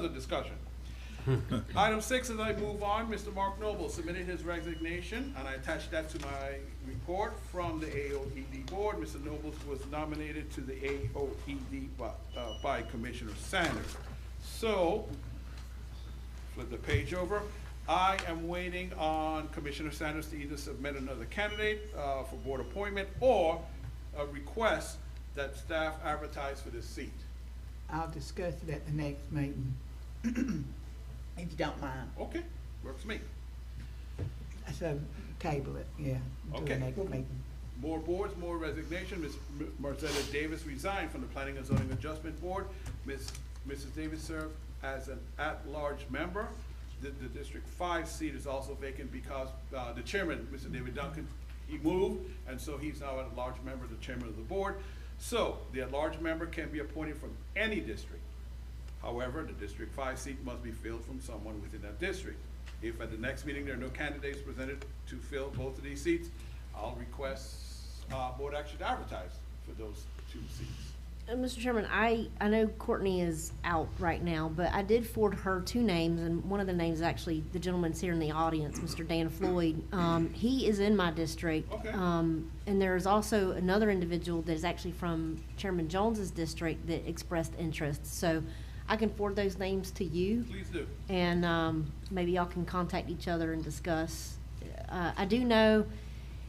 other discussion. Item 6, as I move on, Mr. Mark Noble submitted his resignation, and I attached that to my report from the AOED board. Mr. Noble was nominated to the AOED by Commissioner Sanders. So, flip the page over. I am waiting on Commissioner Sanders to either submit another candidate for board appointment or a request that staff advertise for this seat. I'll discuss it at the next meeting, if you don't mind. Okay, works for me. So, table it, yeah, until the Okay. next meeting. More boards, more resignation. Ms. Marcella Davis resigned from the Planning and Zoning Adjustment Board. Mrs. Davis served as an at-large member. The District 5 seat is also vacant because the chairman, Mr. David Duncan, he moved, and so he's now an at-large member, the chairman of the board. So the at-large member can be appointed from any district. However, the District 5 seat must be filled from someone within that district. If at the next meeting there are no candidates presented to fill both of these seats, I'll request board action to advertise for those 2 seats. Mr. Chairman, I know Courtney is out right now, but I did forward her 2 names, and one of the names is actually the gentleman's here in the audience, Mr. Dan Floyd. He is in my district. Okay. And there's also another individual that is actually from Chairman Jones's district that expressed interest. So I can forward those names to you. Please do. And maybe y'all can contact each other and discuss. I do know,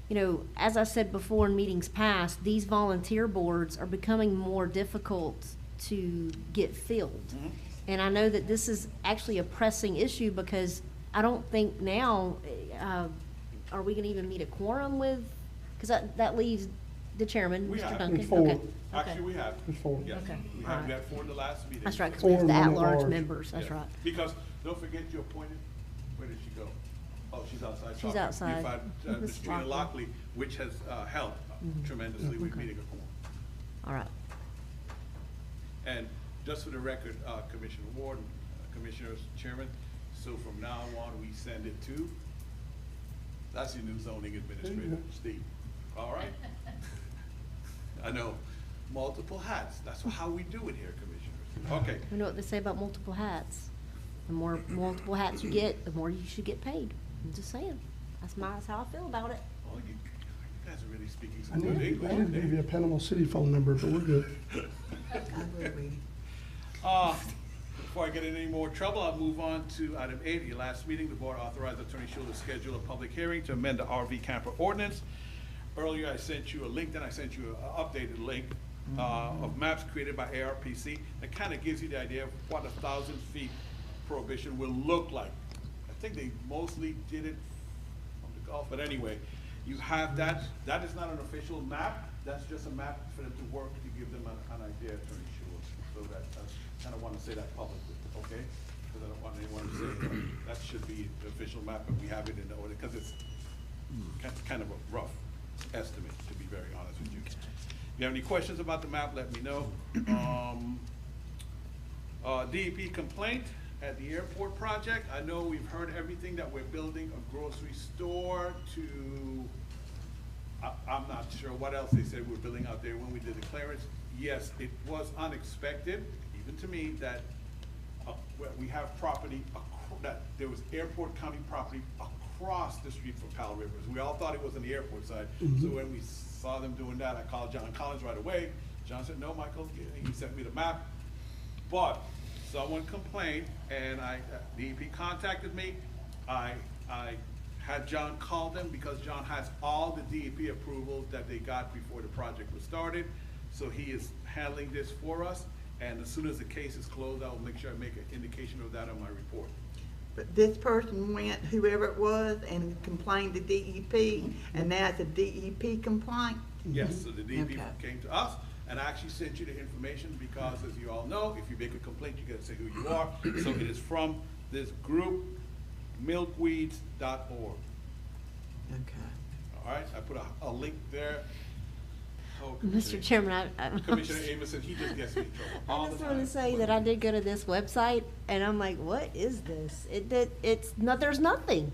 you know, as I said before in meetings past, these volunteer boards are becoming more difficult to get filled. Mm-hmm. And I know that this is actually a pressing issue because I don't think now, are we gonna even meet a quorum with, because that leaves the chairman, We Mr. have. Duncan. There's 4. Okay, Actually, okay. we have. There's 4. Yes, Okay. we All have right. that for the last meeting. That's right, because we have Or the one at at-large large. members, that's Yeah. right. Because, don't forget you appointed, where did she go? Oh, she's outside. She's talking. outside. You've had, Miss Ms. Trina Lockley. Lockley, which has helped tremendously with Okay. meeting a quorum. All right. And just for the record, Commissioner Ward, Commissioners, Chairman, so from now on, we send it to, that's your new zoning administrator, Steve. All right? I know, multiple hats. That's how we do it here, Commissioners. Okay. You know what they say about multiple hats? The more multiple hats you get, the more you should get paid. I'm just saying. That's how I feel about it. Oh, you guys are really speaking I some good need English to give you today. a Panama City phone number, but we're good. I will read. Before I get in any more trouble, I'll move on to item 8. At your last meeting, the board authorized Attorney Schuler to schedule a public hearing to amend the RV camper ordinance. Earlier, I sent you a link, then I sent you an updated link of maps created by ARPC. That kind of gives you the idea of what 1,000 feet prohibition will look like. I think they mostly did it from the Gulf, but anyway, you have that. That is not an official map. That's just a map for them to work to give them an idea, Attorney Schuler. So that, I kind of want to say that publicly, okay? Because I don't want anyone to say that should be the official map, but we have it in the order, because it's kind of a rough estimate, to be very honest with you. If you have any questions about the map, let me know. DEP complaint at the airport project. I know we've heard everything that we're building a grocery store to, I'm not sure what else they said we're building out there when we did the clearance. Yes, it was unexpected, even to me, that we have property, that there was airport county property across the street from Powell Rivers. We all thought it was on the airport side. So when we saw them doing that, I called John Collins right away. John said, no, Michael, he sent me the map. But someone complained, and DEP contacted me. I had John call them because John has all the DEP approvals that they got before the project was started. So he is handling this for us, and as soon as the case is closed, I will make sure I make an indication of that on my report. But this person went, whoever it was, and complained to DEP, and now it's a DEP complaint? Yes, so the DEP Okay. came to us, and I actually sent you the information because, as you all know, if you make a complaint, you gotta say who you are. So it is from this group, milkweeds.org. Okay. All right, I put a link there. Oh, Mr. Chairman, Commissioner Amison, he just gets me in trouble all I the just time. want to say that I did go to this website, and I'm like, what is this? It's not, there's nothing.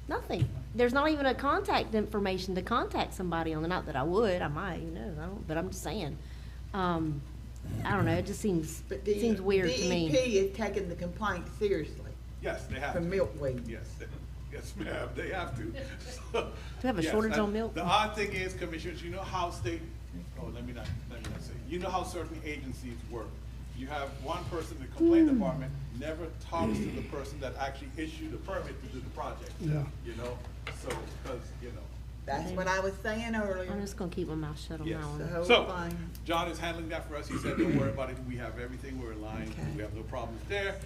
Nothing. There's not even a contact information to contact somebody on. Not that I would, I might, I don't, but I'm just saying. I don't know, it just seems, But the seems weird to me. DEP is taking the complaint seriously Yes, they have. for to. milkweed. Yes, yes, ma'am, they have to. So, Do we have a yes, shortage and on milk? The odd thing is, commissioners, you know how let me not say, you know how certain agencies work. You have one person in the complaint department never talks to the person that actually issued the permit to do the project. Yeah. You know, so, because, you know. That's what I was saying earlier. I'm just gonna keep my mouth shut on Yes. that The one. whole So, thing. John is handling that for us. He said, don't worry about it. We have everything. We're in line. Okay. We have no problems there.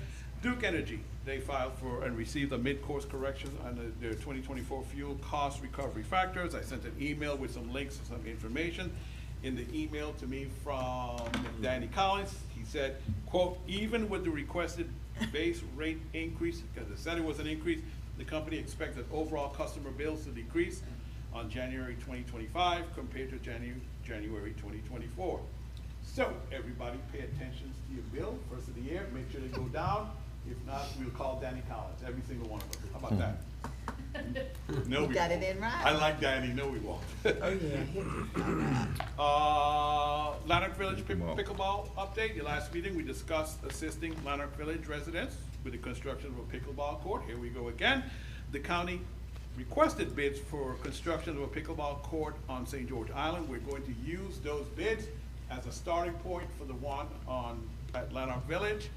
Duke Energy, they filed for and received a mid-course correction on their 2024 fuel cost recovery factors. I sent an email with some links and some information. In the email to me from Danny Collins, he said, quote, even with the requested base rate increase, because they said it was an increase, the company expects that overall customer bills to decrease on January 2025 compared to January 2024. So everybody pay attention to your bill, first of the year, make sure they go down. If not, we'll call Danny Collins, every single one of us. How about that? No, You we got won't. it in writing. I like Danny, no, we won't. Oh, yeah. Lanark Village pickleball update. The last meeting, we discussed assisting Lanark Village residents with the construction of a pickleball court. Here we go again. The county requested bids for construction of a pickleball court on St. George Island. We're going to use those bids as a starting point for the one at Lanark Village.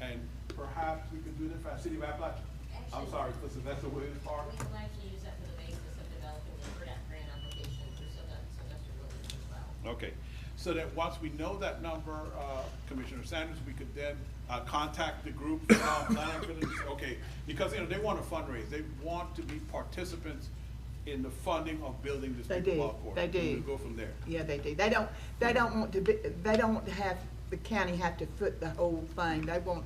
And perhaps we could do that for City of Appalachia. I'm sorry, for Sylvester Williams Park. We will actually use that for the basis of developing the grant application for Sylvester Williams as well. Okay, so that once we know that number, Commissioner Sanders, we could then contact the group from Lanark Village. Okay, because, you know, they want to fundraise, they want to be participants in the funding of building this They do, pickleball court. they do. We'll go from there. Yeah, they do. They don't want to be, they don't want to have, the county have to foot the whole thing. They want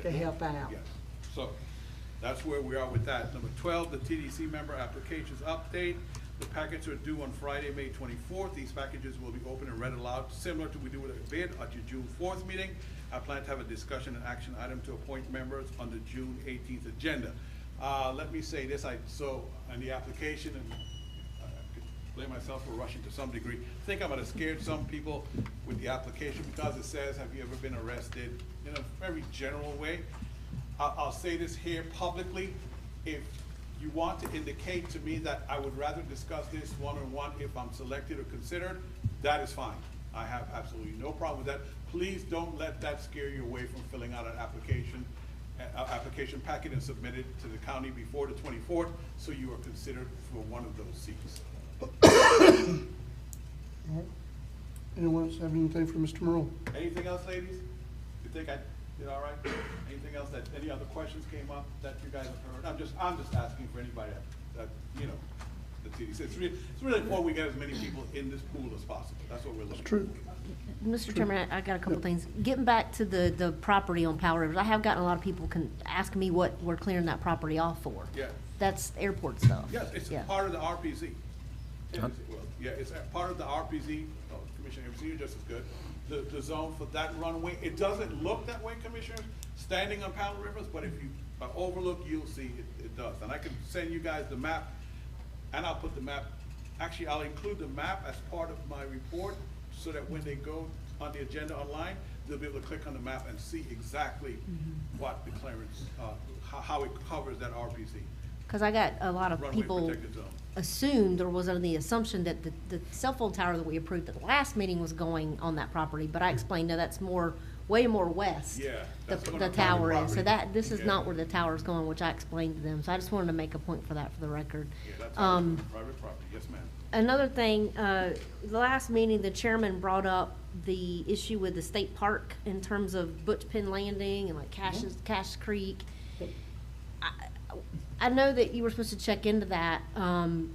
to help out. Yes, so that's where we are with that. Number 12, the TDC member applications update. The packets are due on Friday, May 24th. These packages will be opened and read aloud, similar to we do with a bid at your June 4th meeting. I plan to have a discussion and action item to appoint members on the June 18th agenda. Let me say this, so on the application, and I could blame myself for rushing to some degree. I think I'm gonna scare some people with the application because it says, have you ever been arrested, in a very general way. I'll say this here publicly. If you want to indicate to me that I would rather discuss this one-on-one if I'm selected or considered, that is fine. I have absolutely no problem with that. Please don't let that scare you away from filling out an application packet and submit it to the county before the 24th, so you are considered for one of those seats. All right. Anyone else have anything for Mr. Morrell? Anything else, ladies? You think I did all right? Anything else any other questions came up that you guys have heard? I'm just asking for anybody that, you know, the TDC. It's really important we get as many people in this pool as possible. That's what we're looking for. True. Mr. Chairman, I got a couple things. Getting back to the property on Powell Rivers, I have gotten a lot of people asking me what we're clearing that property off for. Yeah. That's airport stuff. Yes, it's Yeah. part of the RPZ. Yeah, it's a part of the RPZ, Commissioner Evans, you're just as good. The zone for that runway, it doesn't look that way, Commissioners, standing on Powell Rivers, but if you overlook, you'll see it does. And I can send you guys the map, and I'll put the map, actually, I'll include the map as part of my report, so that when they go on the agenda online, they'll be able to click on the map and see exactly what the clearance, how it covers that RPZ. Because I got a lot of Runway people protected zone. assumed, or was under the assumption that the cell phone tower that we approved at the last meeting was going on that property, but I explained, no, that's way more west. Yeah, that's The on our tower private is, so property. this is Yeah. not where the tower is going, which I explained to them, so I just wanted to make a point for that for the record. Yeah, that's Um, private property, yes, ma'am. Another thing, the last meeting, the chairman brought up the issue with the state park in terms of Butch Penn Landing and like Cash Creek. I know that you were supposed to check into that, and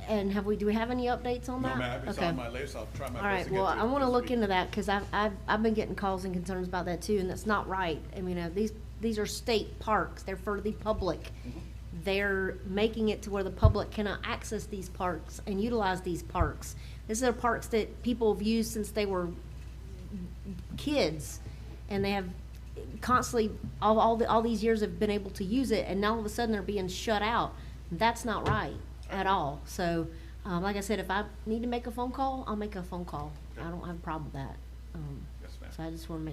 do we have any updates on No, that? ma'am, it's Okay. on my list, I'll try my All best right, to get well, to it I wanna this look week. into that, cause I've been getting calls and concerns about that too, and that's not right. I mean, these are state parks, they're for the public. Mm-hmm. They're making it to where the public cannot access these parks and utilize these parks. These are parks that people have used since they were kids, and they have constantly, all these years have been able to use it, and now all of a sudden they're being shut out. That's not right at all. So, like I said, if I need to make a phone call, I'll make a phone call. I don't have a problem with that. Yes, ma'am. So I just want to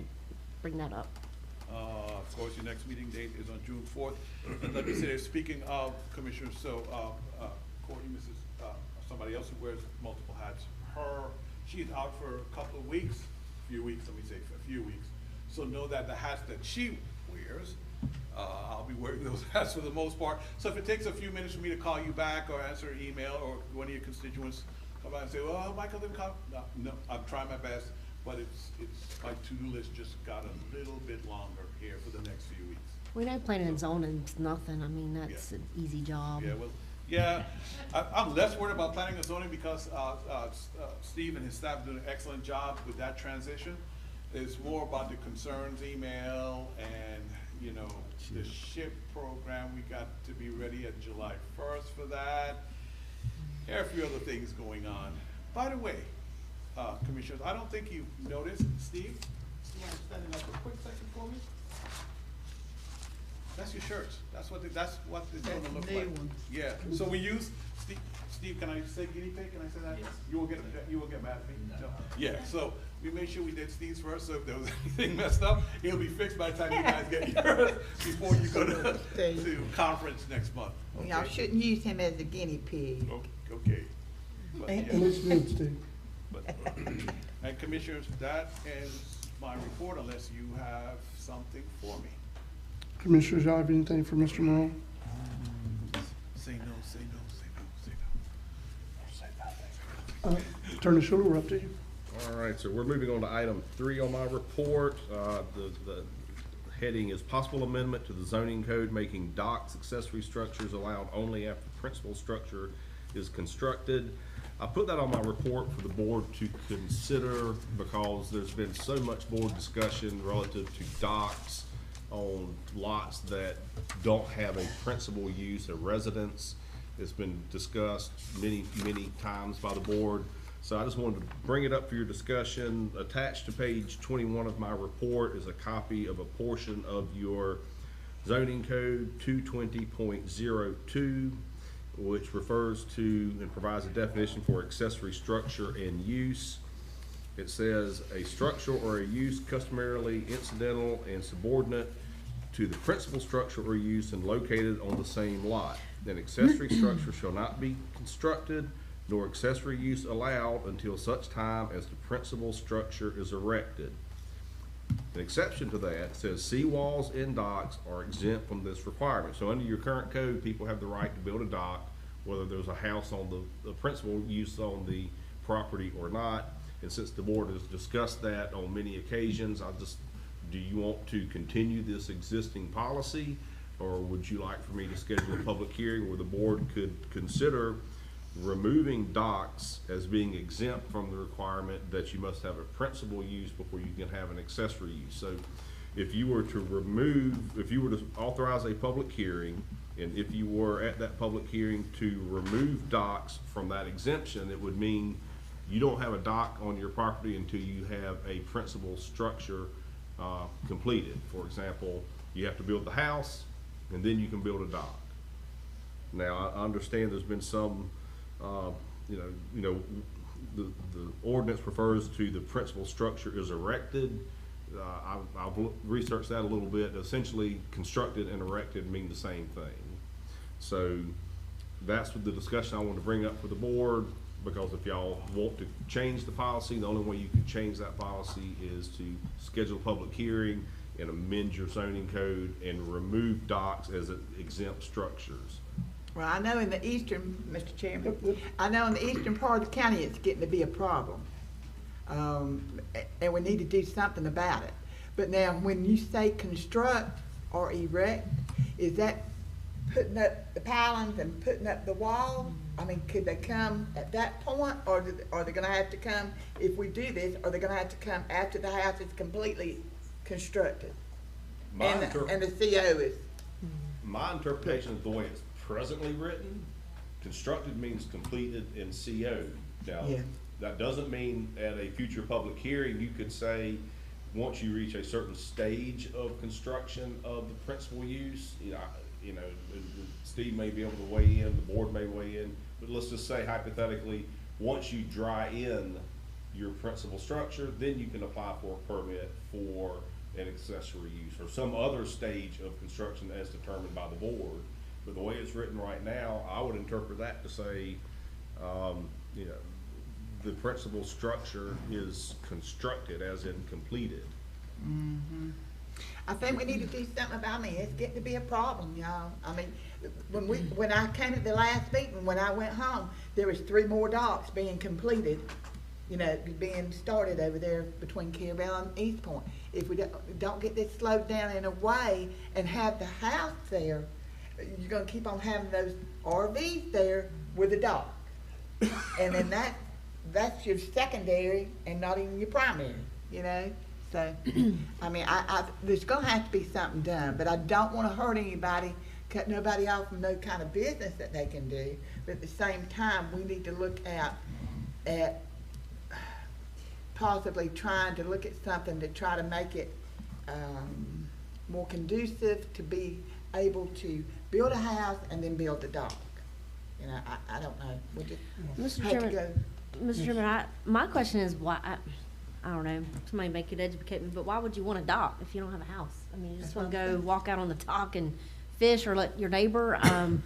bring that up. Of course, your next meeting date is on June 4th. And let me say, speaking of commissioners, so, Courtney, somebody else who wears multiple hats, she's out for a couple of weeks, for a few weeks. So know that the hats that she wears, I'll be wearing those hats for the most part. So if it takes a few minutes for me to call you back or answer an email, or one of your constituents come by and say, well, Michael didn't come, no, I'm trying my best, but it's, my to-do list just got a little bit longer here for the next few weeks. We know planning and zoning's nothing. I mean, that's Yeah. an easy job. Yeah, well, yeah, I'm less worried about planning and zoning because, Steve and his staff do an excellent job with that transition. It's more about the concerns email and, you know, the SHIP program, we got to be ready at July 1st for that. There are a few other things going on. By the way, commissioners, I don't think you've noticed, Steve, you want to stand up for a quick second for me? That's your shirts. That's what it's That's gonna look the new like. one. Yeah, so we use, Steve, can I say guinea pig? Can I say that? Yes. You will get mad at me? No. Yeah, so we made sure we did Steve's first, so if there was anything messed up, it'll be fixed by the time you guys get yours before you go to conference next month. Y'all Okay? shouldn't use him as a guinea pig. Okay. But, And yeah, Looks good, Steve. but, and commissioners, that ends my report unless you have something for me. Commissioners, y'all have anything for Mr. Morrell? Say no, say no, say no, say no. Attorney Schuler, we're up to you. All right, so we're moving on to item 3 on my report. The heading is possible amendment to the zoning code making docks accessory structures allowed only after the principal structure is constructed. I put that on my report for the board to consider because there's been so much board discussion relative to docks on lots that don't have a principal use, a residence. It's been discussed many, many times by the board. So I just wanted to bring it up for your discussion. Attached to page 21 of my report is a copy of a portion of your zoning code 220.02, which refers to and provides a definition for accessory structure and use. It says a structure or a use customarily incidental and subordinate to the principal structure or use and located on the same lot. An accessory structure shall not be constructed nor accessory use allowed until such time as the principal structure is erected. An exception to that says seawalls and docks are exempt from this requirement. So under your current code, people have the right to build a dock, whether there's a house on the principal use on the property or not. And since the board has discussed that on many occasions, do you want to continue this existing policy? Or would you like for me to schedule a public hearing where the board could consider removing docks as being exempt from the requirement that you must have a principal use before you can have an accessory use? So if you were to authorize a public hearing, and if you were at that public hearing to remove docks from that exemption, it would mean you don't have a dock on your property until you have a principal structure completed. For example, you have to build the house, and then you can build a dock. Now, I understand there's been some, the ordinance refers to the principal structure is erected. I've researched that a little bit. Essentially, constructed and erected mean the same thing. So that's the discussion I want to bring up for the board, because if y'all want to change the policy, the only way you can change that policy is to schedule a public hearing and amend your zoning code and remove docks as exempt structures. Well, I know in the eastern, Mr. Chairman, I know in the eastern part of the county, it's getting to be a problem. And we need to do something about it. But now, when you say construct or erect, is that putting up the pilings and putting up the wall? I mean, could they come at that point, or are they gonna have to come, if we do this, are they gonna have to come after the house is completely constructed? And the CO is, My interpretation of the way it's presently written, constructed means completed and CO'd. Now, Yeah. that doesn't mean at a future public hearing, you could say, once you reach a certain stage of construction of the principal use, Steve may be able to weigh in, the board may weigh in, but let's just say hypothetically, once you dry in your principal structure, then you can apply for a permit for an accessory use or some other stage of construction as determined by the board. But the way it's written right now, I would interpret that to say, you know, the principal structure is constructed as in completed. I think we need to do something about me. It's getting to be a problem, y'all. I mean, when I came to the last meeting, when I went home, there was 3 more docks being completed, you know, being started over there between Carabel and East Point. If we don't get this slowed down in a way and have the house there, you're gonna keep on having those RVs there with a dock. And then that's your secondary and not even your primary, you know? So, I mean, there's gonna have to be something done, but I don't wanna hurt anybody, cut nobody off from no kind of business that they can do. But at the same time, we need to look at possibly trying to look at something to try to make it, more conducive to be able to build a house and then build a dock. You know, I don't know. We'll just Mr. have to Chairman, go. Mr. Chairman, my question is why, I don't know, somebody could educate me, but why would you want a dock if you don't have a house? I mean, you just wanna go walk out on the dock and fish or let your neighbor, and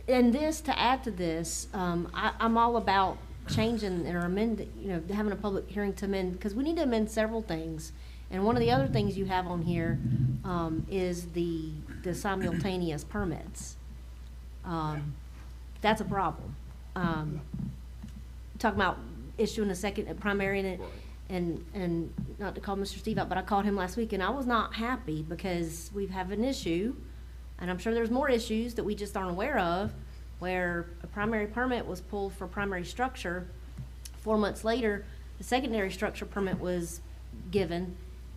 this, to add to this, I'm all about changing or amending, you know, having a public hearing to amend, because we need to amend several things. And one of the other things you have on here, is the simultaneous permits. That's a problem. Talking about issuing a second primary and not to call Mr. Steve out, but I called him last week and I was not happy because we have an issue, and I'm sure there's more issues that we just aren't aware of, where a primary permit was pulled for primary structure. 4 months later, the secondary structure permit was given,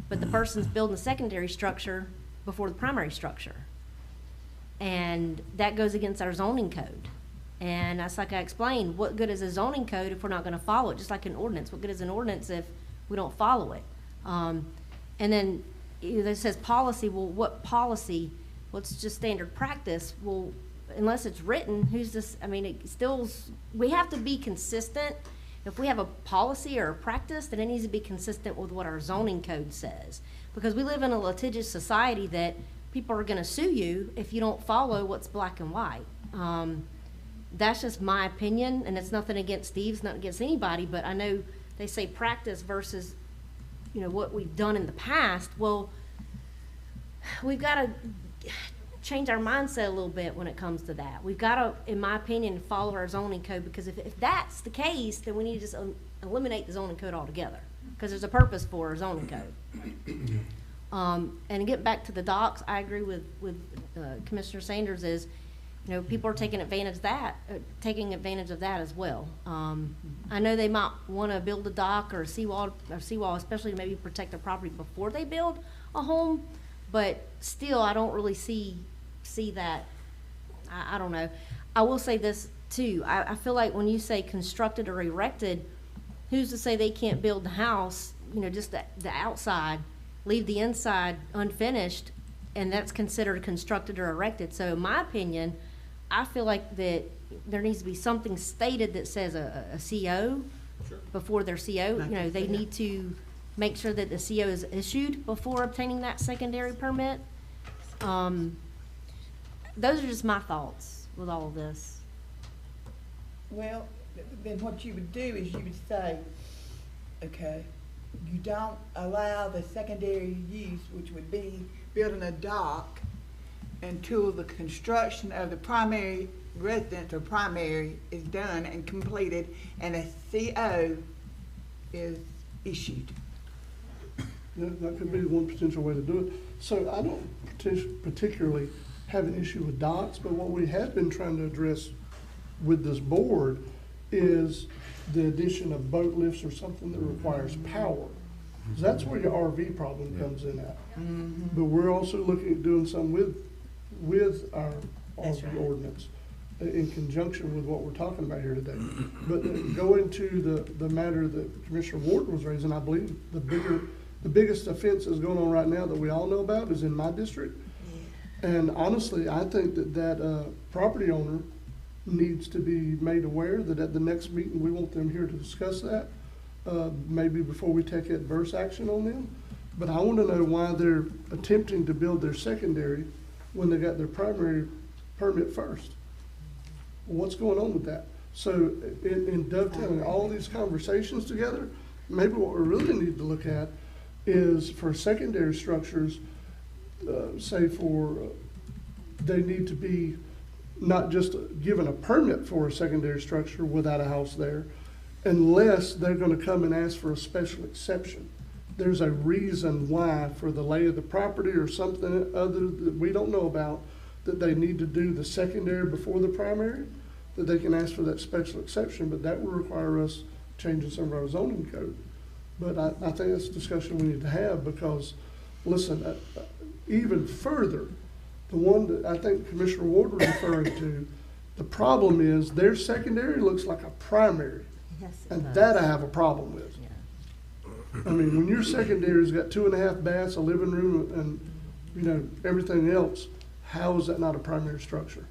but the person's building the secondary structure before the primary structure. And that goes against our zoning code. And that's like I explained, what good is a zoning code if we're not gonna follow it? Just like an ordinance, what good is an ordinance if we don't follow it? And then it says policy, well, what policy? What's just standard practice? Well, unless it's written, who's this, I mean, it still, we have to be consistent. If we have a policy or a practice, then it needs to be consistent with what our zoning code says. Because we live in a litigious society that people are gonna sue you if you don't follow what's black and white. That's just my opinion, and it's nothing against Steve's, not against anybody, but I know they say practice versus, you know, what we've done in the past. Well, we've gotta change our mindset a little bit when it comes to that. We've gotta, in my opinion, follow our zoning code, because if that's the case, then we need to just eliminate the zoning code altogether, because there's a purpose for our zoning code. And getting back to the docks, I agree with Commissioner Sanders is, you know, people are taking advantage of that as well. I know they might want to build a dock or a seawall, especially to maybe protect their property before they build a home, but still, I don't really see that. I don't know. I will say this too. I feel like when you say constructed or erected, who's to say they can't build the house, you know, just the outside, leave the inside unfinished, and that's considered constructed or erected. So in my opinion, I feel like that there needs to be something stated that says a CO before their CO. You know, they need to make sure that the CO is issued before obtaining that secondary permit. Those are just my thoughts with all of this. Well, then what you would do is you would say, okay, you don't allow the secondary use, which would be building a dock, until the construction of the primary residence or primary is done and completed and a CO is issued. That could be one potential way to do it. So I don't particularly have an issue with docks, but what we have been trying to address with this board is the addition of boat lifts or something that requires power. So that's where your RV problem comes in at. But we're also looking at doing some with our That's RV right. ordinance in conjunction with what we're talking about here today. But going to the matter that Commissioner Ward was raising, I believe the biggest offense that's going on right now that we all know about is in my district. And honestly, I think that property owner needs to be made aware that at the next meeting, we want them here to discuss that, maybe before we take adverse action on them. But I want to know why they're attempting to build their secondary when they got their primary permit first. What's going on with that? So in dovetailing all these conversations together, maybe what we really need to look at is for secondary structures, say they need to be not just given a permit for a secondary structure without a house there, unless they're gonna come and ask for a special exception. There's a reason why, for the lay of the property or something other that we don't know about, that they need to do the secondary before the primary, that they can ask for that special exception, but that will require us changing some of our zoning code. But I think that's a discussion we need to have, because, listen, even further, the one that I think Commissioner Ward was referring to, the problem is their secondary looks like a primary, Yes, it and does. that I have a problem with. Yeah. I mean, when your secondary's got 2.5 baths, a living room, and, you know, everything else, how is that not a primary structure?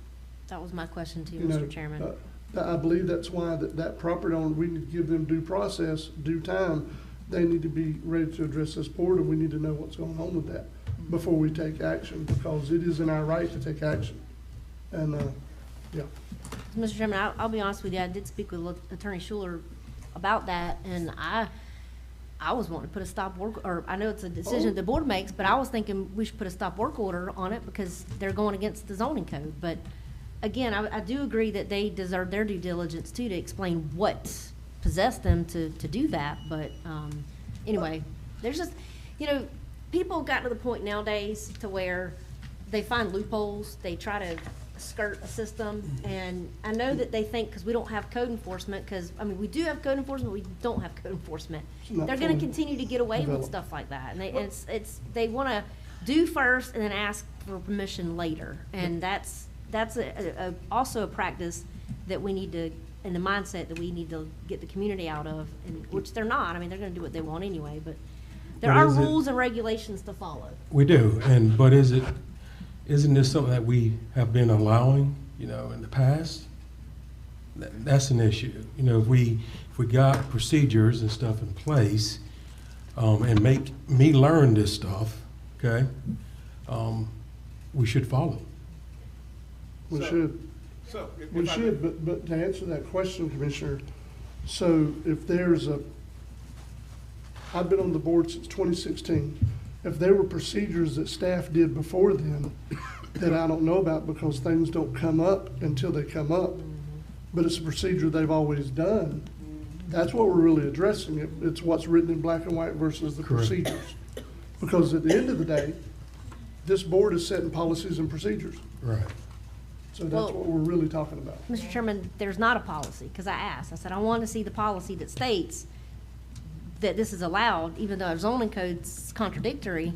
That was my question too, You know, Mr. Chairman. I believe that's why that property owner, we need to give them due process, due time. They need to be ready to address this board, and we need to know what's going on with that before we take action, because it is in our right to take action. And, yeah. Mr. Chairman, I'll be honest with you, I did speak with Attorney Schuler about that, and I was wanting to put a stop work, or I know it's a decision the board makes, but I was thinking we should put a stop work order on it because they're going against the zoning code. But again, I do agree that they deserve their due diligence too, to explain what possessed them to do that. But anyway, there's just, you know, people got to the point nowadays to where they find loopholes, they try to skirt a system, and I know that they think because we don't have code enforcement, because, I mean, we do have code enforcement, we don't have code enforcement. It's not They're gonna fully continue to get away with developed. stuff like that, and they wanna do first and then ask for permission later. And that's also a practice that we need to, in the mindset that we need to get the community out of, and, which they're not, I mean, they're gonna do what they want anyway, but there But are is it- rules and regulations to follow. We do, but isn't this something that we have been allowing, you know, in the past? That's an issue. You know, if we got procedures and stuff in place, and make me learn this stuff, okay, we should follow. We So- should. So, if We I should, may- but to answer that question, Commissioner, so if there's I've been on the board since 2016. If there were procedures that staff did before then that I don't know about because things don't come up until they come up, but it's a procedure they've always done, that's what we're really addressing. It's what's written in black and white versus the Correct. procedures. Because at the end of the day, this board is setting policies and procedures. Right. So that's Well- what we're really talking about. Mr. Chairman, there's not a policy, because I asked, I said, I want to see the policy that states that this is allowed, even though our zoning code's contradictory.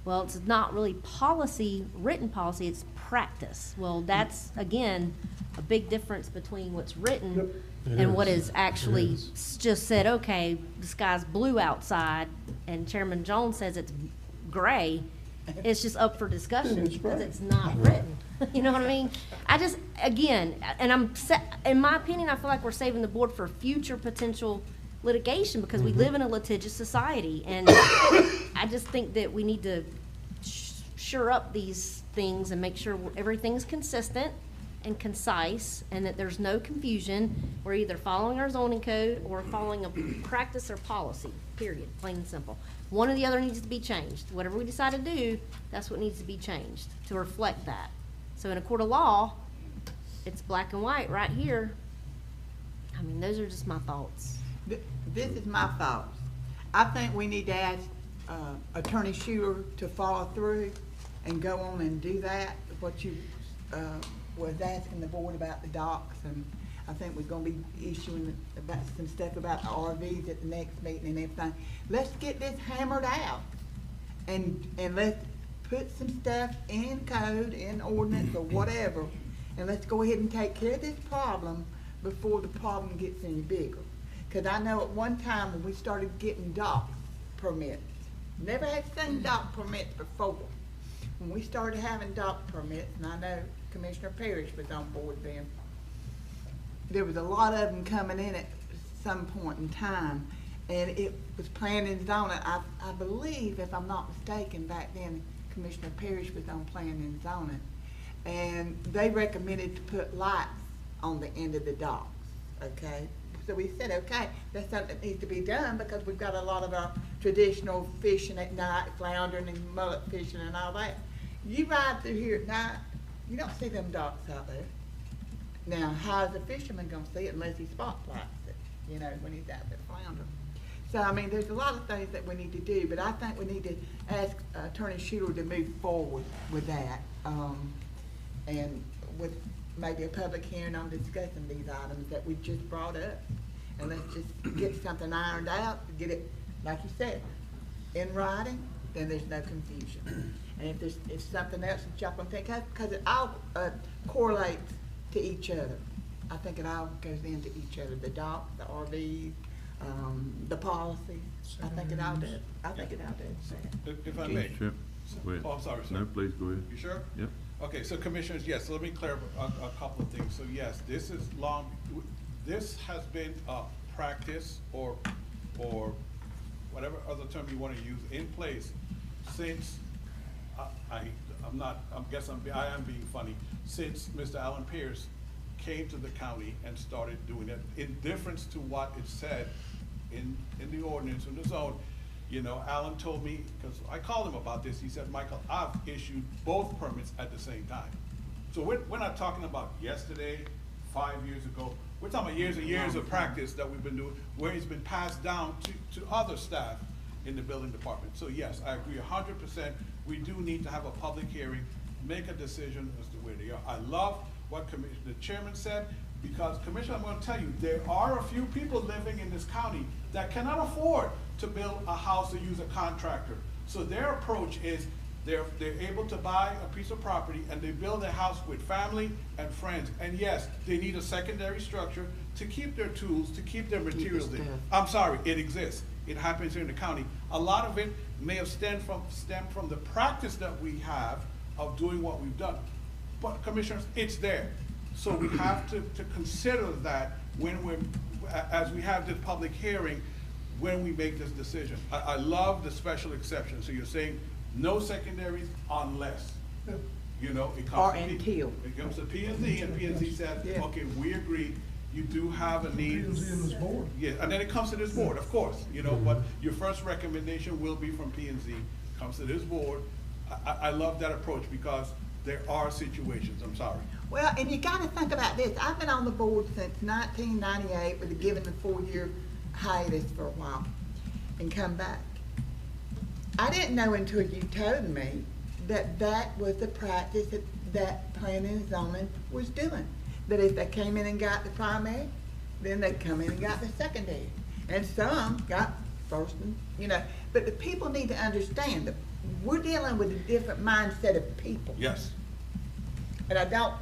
Well, it's not really policy, written policy, it's practice. Well, that's, again, a big difference between what's written Yep. It and what is. is actually It is. just said, okay, the sky's blue outside, and Chairman Jones says it's gray. It's just up for discussion, It's because gray. it's not written. You know what I mean? I just, again, and in my opinion, I feel like we're saving the board for future potential litigation, because we live in a litigious society, and I just think that we need to shore up these things and make sure everything's consistent and concise, and that there's no confusion. We're either following our zoning code or following a practice or policy, period, plain and simple. One or the other needs to be changed. Whatever we decide to do, that's what needs to be changed to reflect that. So in a court of law, it's black and white right here. I mean, those are just my thoughts. This is my thoughts. I think we need to ask Attorney Schuler to follow through and go on and do that, what you was asking the board about the docks, and I think we're gonna be issuing about some stuff about the RVs at the next meeting and everything. Let's get this hammered out, and let's put some stuff in code, in ordinance, or whatever, and let's go ahead and take care of this problem before the problem gets any bigger. Cause I know at one time when we started getting dock permits, never had seen dock permits before. When we started having dock permits, and I know Commissioner Parrish was on board then, there was a lot of them coming in at some point in time, and it was planning and zoning. I believe, if I'm not mistaken, back then Commissioner Parrish was on planning and zoning, and they recommended to put lights on the end of the docks, okay? So we said, okay, that's something that needs to be done, because we've got a lot of our traditional fishing at night, floundering and mullet fishing and all that. You ride through here at night, you don't see them docks out there. Now, how's a fisherman gonna see it unless he spotlights it, you know, when he's out there floundering? So, I mean, there's a lot of things that we need to do, but I think we need to ask Attorney Schuler to move forward with that, and with maybe a public hearing on discussing these items that we just brought up. And let's just get something ironed out, get it, like you said, in writing, then there's no confusion. And if something else that y'all can think of, because it all correlates to each other. I think it all goes into each other, the dock, the RVs, the policies. I think it all does. I think it all does. If I may. Chip, go ahead. Oh, I'm sorry, sir. No, please go ahead. You sure? Yep. Okay, so commissioners, yes, let me clarify a couple of things. So yes, this has been a practice or whatever other term you want to use in place since, I am being funny, since Mr. Alan Pierce came to the county and started doing it, in difference to what it said in the ordinance, in the zone. You know, Alan told me, because I called him about this, he said, Michael, I've issued both permits at the same time. So we're not talking about yesterday, 5 years ago, we're talking about years and years of practice that we've been doing, where it's been passed down to other staff in the building department. So yes, I agree 100%, we do need to have a public hearing, make a decision as to where they are. I love what the chairman said, because Commissioner, I'm gonna tell you, there are a few people living in this county that cannot afford to build a house or use a contractor. So their approach is, they're able to buy a piece of property and they build a house with family and friends. And yes, they need a secondary structure to keep their tools, to keep their materials in. I'm sorry, it exists. It happens here in the county. A lot of it may have stemmed from the practice that we have of doing what we've done. But commissioners, it's there. So we have to consider that when as we have this public hearing, when we make this decision. I love the special exception. So you're saying no secondaries unless, you know, it Or comes to until. It comes to P and Z, and P and Z said, Yeah. okay, we agree, you do have a need. P&Z and this board. Yeah, and then it comes to this board, of course, you know, but your first recommendation will be from P and Z, comes to this board. I love that approach, because there are situations, I'm sorry. Well, and you gotta think about this. I've been on the board since 1998 with a given a 4-year hiatus for a while and come back. I didn't know until you told me that that was the practice that planning and zoning was doing. That if they came in and got the primary, then they'd come in and got the secondary. And some got first and, you know, but the people need to understand that we're dealing with a different mindset of people. Yes. And I don't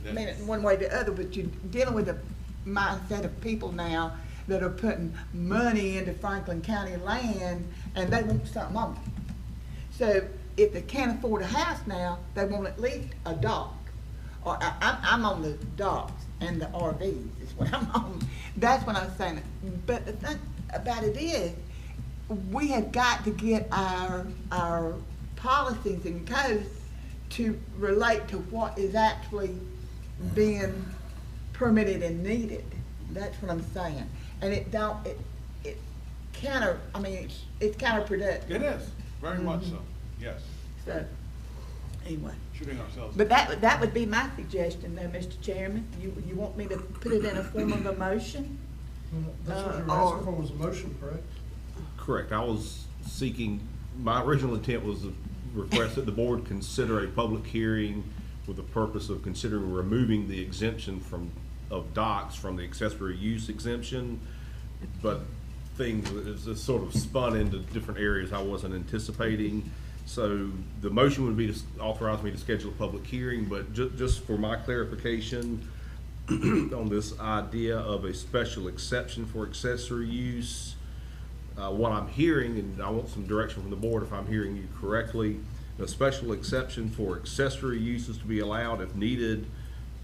mean it in one way or the other, but you're dealing with a mindset of people now that are putting money into Franklin County land, and they want something on it. So if they can't afford a house now, they want at least a dock. Or I'm on the docks and the RVs is what I'm on. That's what I'm saying. But the thing about it is, we have got to get our policies and codes to relate to what is actually being permitted and needed. That's what I'm saying. And it's counterproductive. It is, very much so, yes. So, anyway. Shooting ourselves. But that would be my suggestion though, Mr. Chairman. You want me to put it in a form of a motion? That's what you were asking for, was a motion, correct? Correct. I was seeking, my original intent was to request that the board consider a public hearing with the purpose of considering removing the exemption of docks from the accessory use exemption, but things it's sort of spun into different areas I wasn't anticipating. So the motion would be to authorize me to schedule a public hearing, but just for my clarification on this idea of a special exception for accessory use, what I'm hearing, and I want some direction from the board if I'm hearing you correctly, a special exception for accessory uses to be allowed if needed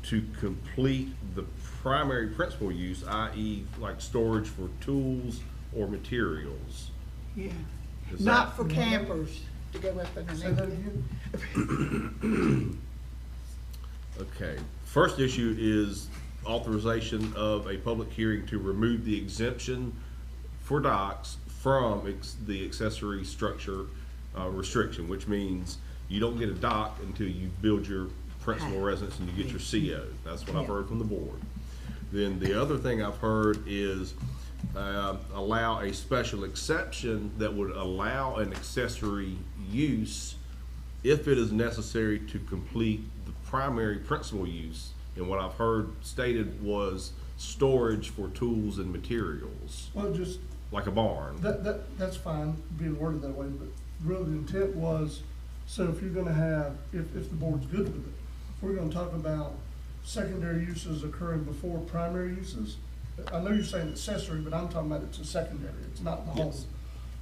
to complete the primary principal use, i.e. like storage for tools or materials. Yeah. Is Not that- for campers to go up in Say that an. again? Okay, first issue is authorization of a public hearing to remove the exemption for docks from the accessory structure restriction, which means you don't get a dock until you build your principal residence and you get your CO. That's what I've Yeah. heard from the board. Then the other thing I've heard is allow a special exception that would allow an accessory use if it is necessary to complete the primary principal use. And what I've heard stated was storage for tools and materials, Well, just, like a barn. that's fine, being worded that way, but really the intent was, so if you're gonna have, if the board's good with it, if we're gonna talk about secondary uses occurring before primary uses, I know you're saying accessory, but I'm talking about it's a secondary, it's not the home. Yes.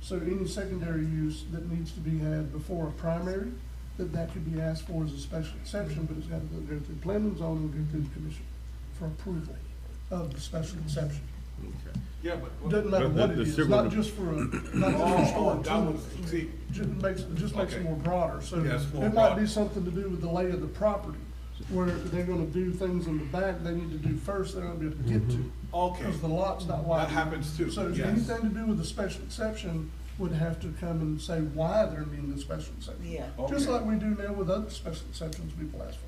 So any secondary use that needs to be had before a primary, that could be asked for as a special exception, but it's gotta go through planning and zoning, go through the commission for approval of the special exception. Okay. Yeah, but. Doesn't matter But what the it is, civil- not just for, not just for Oh, storing that tools. was, see, Just makes it Okay. more broader, so Yeah, it's more it might broad. be something to do with the lay of the property, where they're gonna do things in the back they need to do first, they're gonna be able to get to. okay. Because the lot's not wide. That happens too, So yes. anything to do with the special exception would have to come and say why they're needing the special exception. Yeah. Just Okay. like we do now with other special exceptions people ask for.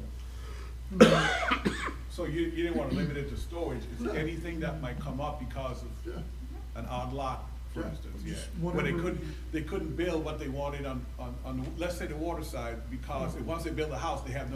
So you didn't want to limit it to storage, it's No. anything that might come up because of Yeah. an odd lot, for Yeah, instance, yeah. just Where they whatever. couldn't build what they wanted on, let's say the water side, because once they build a house, they have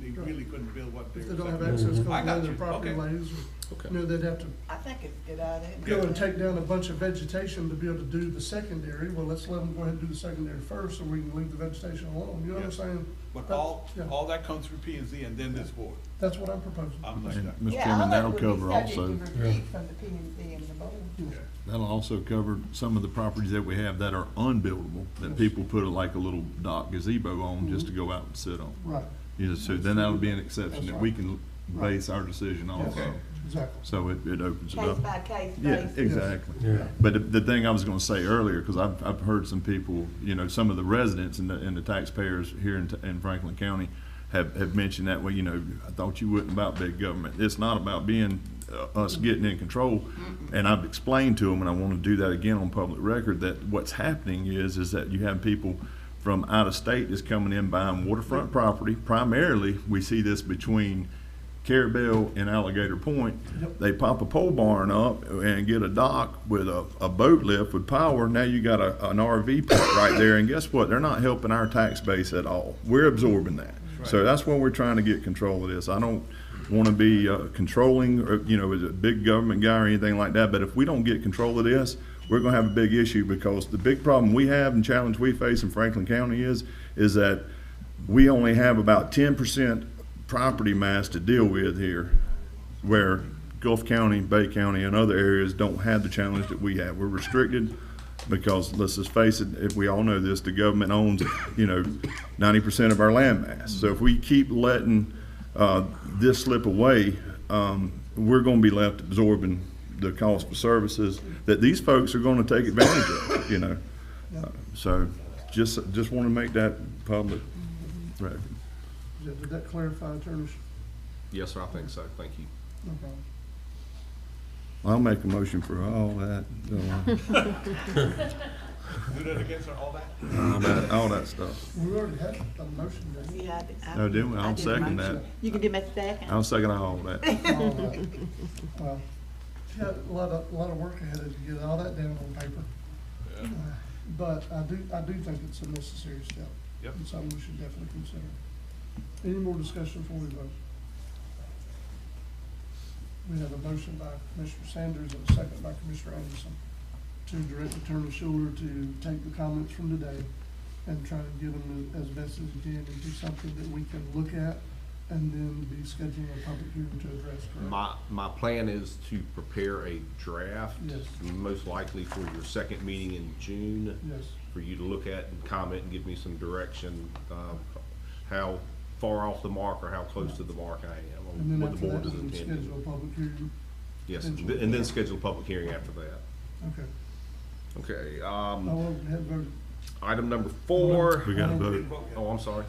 they really couldn't build what they If were. they don't have saying. access to I the got other you. property Okay. lanes, Okay. or, they'd have to I think it's a good idea. go and take down a bunch of vegetation to be able to do the secondary, well, let's let them go ahead and do the secondary first, so we can leave the vegetation alone, you know what I'm Yes. saying? But That's- all, yeah. all that comes through P and Z and then this board. That's what I'm proposing. I'm not And, sure. Mr. Yeah, Chairman, all that that'll would be cover subject also, to review from the P and Z and the board. Okay. that'll also cover some of the properties that we have that are unbuildable, that people put like a little dock gazebo on just to go out and sit on. Right, You know, so then that'll be an exception That's that we right. can base our decision on. Okay. exactly. So it opens it Case up. by case Yeah, basis. exactly. Yeah. But the thing I was gonna say earlier, because I've heard some people, you know, some of the residents and the taxpayers here in Franklin County have mentioned that, well, you know, I thought you wasn't about big government. It's not about being, us getting in control. And I've explained to them, and I want to do that again on public record, that what's happening is that you have people from out of state that's coming in buying waterfront property. Primarily, we see this between Carabel and Alligator Point. Yep. They pop a pole barn up and get a dock with a boat lift with power. Now you got an RV park right there, and guess what? They're not helping our tax base at all. We're absorbing that. So that's why we're trying to get control of this. I don't want to be controlling, or, you know, as a big government guy or anything like that, but if we don't get control of this, we're gonna have a big issue, because the big problem we have and challenge we face in Franklin County is that we only have about 10% property mass to deal with here, where Gulf County, Bay County, and other areas don't have the challenge that we have. We're restricted because, let's just face it, if we all know this, the government owns, you know, 90% of our land mass. So if we keep letting this slip away, we're gonna be left absorbing the cost for services that these folks are gonna take advantage of, you know? So just wanna make that public record. Did that clarify, Attorney? Yes, sir, I think so, thank you. No problem. I'll make a motion for all that, Do that again, sir, all that? all that stuff. We already had a motion, didn't we? Yeah, No, didn't we? I I'll did a second motion. that. You can do my second? I'll second all that. All right. Well, you got a lot of work ahead of you to get all that down on paper. But I do think it's a necessary step. Yep. And something we should definitely consider. Any more discussion before we vote? We have a motion by Commissioner Sanders and a second by Commissioner Anderson to direct Attorney Schuler to take the comments from today and try to get them as best as he can into something that we can look at and then be scheduling a public hearing to address, correct? My plan is to prepare a draft, Yes. most likely for your second meeting in June, Yes, for you to look at and comment and give me some direction, how far off the mark or how close to the mark I am And on then what after the board that, is we would intending. schedule a public hearing. Yes, potentially. and then schedule a public hearing after that. Okay. Okay, I had voted. item number 4. We got to We vote. didn't vote yet. Oh, I'm sorry.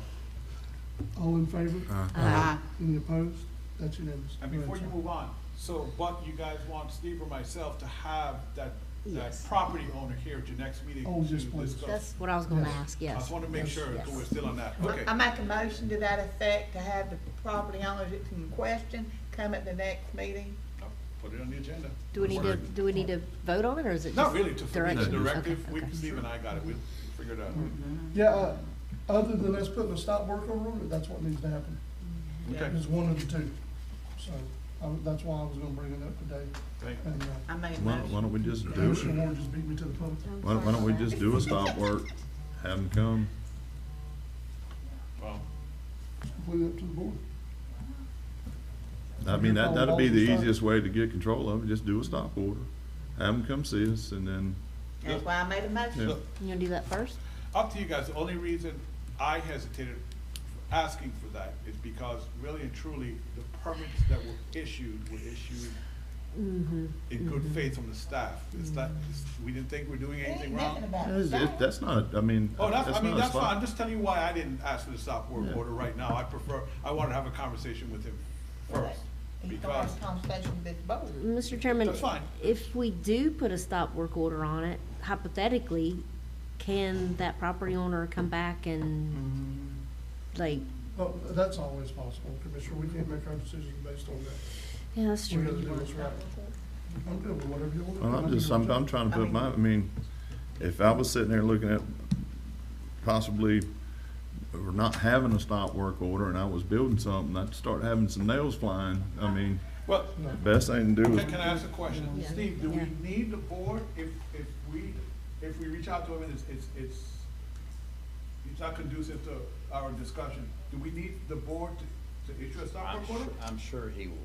All in favor? Aye. Any opposed? That's unanimous. And before you move on, so, but you guys want Steve or myself to have that Yes. property owner here at your next meeting Oh, to yes, please. discuss? That's what I was gonna Yes. ask, I yes. just wanna make sure that we're still on that, okay. I make a motion to that effect, to have the property owners that's in question come at the next meeting. No, Put it on the agenda. Do we need to vote on it, or is it just? Not really, to for me, the direction? directive, Okay, we, okay. Steve and I got it, we'll figure it out. Yeah, other than us putting a stop work order on it, that's what needs to happen. Okay, It's one of the two. So, that's why I was gonna bring it up today. thank you. And, I made a Why motion. don't we just do Commissioner it? Ward just beat me to the punch. Why don't we just do a stop work, have them come? Well, It's completely up to the board. I mean, that'd be the easiest way to get control of it, just do a stop order. Have them come see us and then, That's why I made a motion. Yeah. look, You gonna do that first? up to you guys, the only reason I hesitated asking for that is because really and truly, the permits that were issued Mm-hmm. in good faith from the staff. It's not, we didn't think we're doing There ain't anything nothing wrong. about that. that's not, I mean, Oh, that's, I mean, not a that's fine, stop. I'm just telling you why I didn't ask for the stop work Yeah. order right now, I wanted to have a conversation with him first, He's gonna because, have a conversation with this board. Mr. Chairman, That's fine. if we do put a stop work order on it, hypothetically, can that property owner come back and, like, Oh, that's always possible, Commissioner. We can't make our decisions based on that. yeah, that's We true. gotta do what's right. I'm good with whatever you want. Well, I'm trying to put my, I mean, if I was sitting there looking at possibly, or not having a stop work order and I was building something, I'd start having some nails flying. I mean, well, best thing to do is. can I ask a question? Yeah. Steve, do we Yeah. need the board if we reach out to him and it's not conducive to our discussion, do we need the board to issue a stop work order? I'm sure he will come